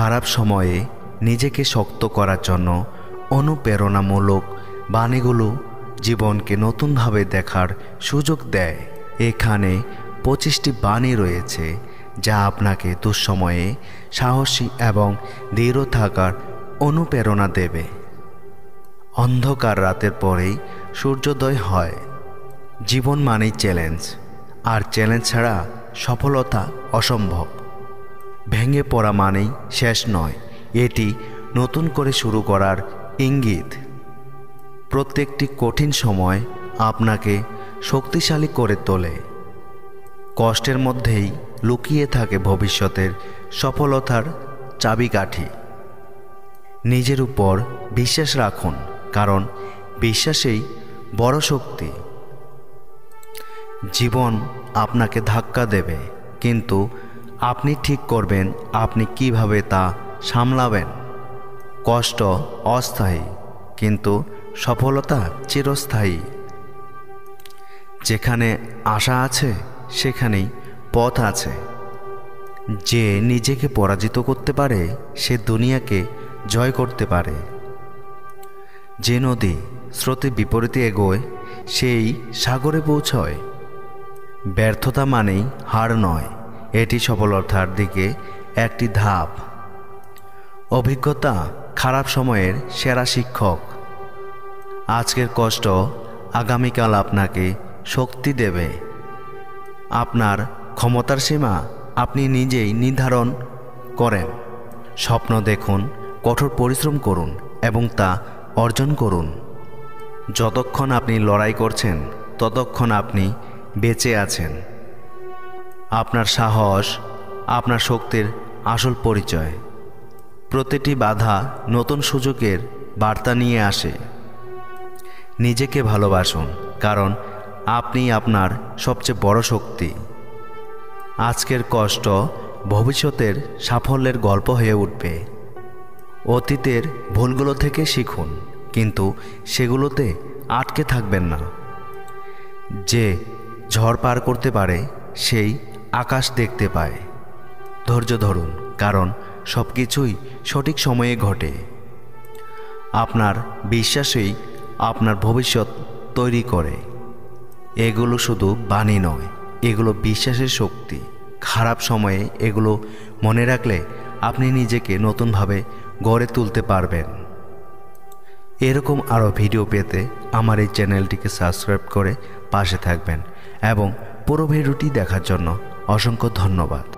খারাপ সময়ে নিজেকে শক্ত করার জন্য অনুপ্রেরণামূলক বাণীগুলো জীবনকে নতুনভাবে দেখার সুযোগ দেয়। এখানে 25টি বাণী রয়েছে যা আপনাকে দুঃসময়ে সাহসী এবং দৃঢ় থাকার অনুপ্রেরণা দেবে। অন্ধকার রাতের পরেই সূর্যোদয় হয়। জীবন মানেই চ্যালেঞ্জ, আর চ্যালেঞ্জ ছাড়া সফলতা অসম্ভব। ভেঙে পড়া মানেই শেষ নয়, এটি নতুন করে শুরু করার ইঙ্গিত। প্রত্যেকটি কঠিন সময় আপনাকে শক্তিশালী করে তোলে। কষ্টের মধ্যেই লুকিয়ে থাকে ভবিষ্যতের সফলতার চাবিকাঠি। নিজের উপর বিশ্বাস রাখুন, কারণ বিশ্বাসেই বড় শক্তি। জীবন আপনাকে ধাক্কা দেবে, কিন্তু আপনি ঠিক করবেন আপনি কিভাবে তা সামলাবেন। কষ্ট অস্থায়ী, কিন্তু সফলতা চিরস্থায়ী। যেখানে আশা আছে সেখানেই পথ আছে। যে নিজেকে পরাজিত করতে পারে সে দুনিয়াকে জয় করতে পারে। যে নদী স্রোতের বিপরীতে এগোয় সেই সাগরে পৌঁছয়। ব্যর্থতা মানেই হার নয়, এটি সফলতার দিকে একটি ধাপ। অভিজ্ঞতা খারাপ সময়ের সেরা শিক্ষক। আজকের কষ্ট আগামীকাল আপনাকে শক্তি দেবে। আপনার ক্ষমতার সীমা আপনি নিজেই নির্ধারণ করেন। স্বপ্ন দেখুন, কঠোর পরিশ্রম করুন এবং তা অর্জন করুন। যতক্ষণ আপনি লড়াই করছেন ততক্ষণ আপনি বেঁচে আছেন। আপনার সাহস আপনার শক্তির আসল পরিচয়। প্রতিটি বাধা নতুন সুযোগের বার্তা নিয়ে আসে। নিজেকে ভালোবাসুন, কারণ আপনি আপনার সবচেয়ে বড় শক্তি। আজকের কষ্ট ভবিষ্যতের সাফল্যের গল্প হয়ে উঠবে। অতীতের ভুলগুলো থেকে শিখুন, কিন্তু সেগুলোতে আটকে থাকবেন না। যে ঝড় পার করতে পারে সেই আকাশ দেখতে পায়। ধৈর্য ধরুন, কারণ সব কিছুই সঠিক সময়ে ঘটে। আপনার বিশ্বাসই আপনার ভবিষ্যৎ তৈরি করে। এগুলো শুধু বাণী নয়, এগুলো বিশ্বাসের শক্তি। খারাপ সময়ে এগুলো মনে রাখলে আপনি নিজেকে নতুনভাবে গড়ে তুলতে পারবেন। এরকম আরও ভিডিও পেতে আমার এই চ্যানেলটিকে সাবস্ক্রাইব করে পাশে থাকবেন এবং পুরো ভিডিওটি দেখার জন্য অসংখ্য ধন্যবাদ।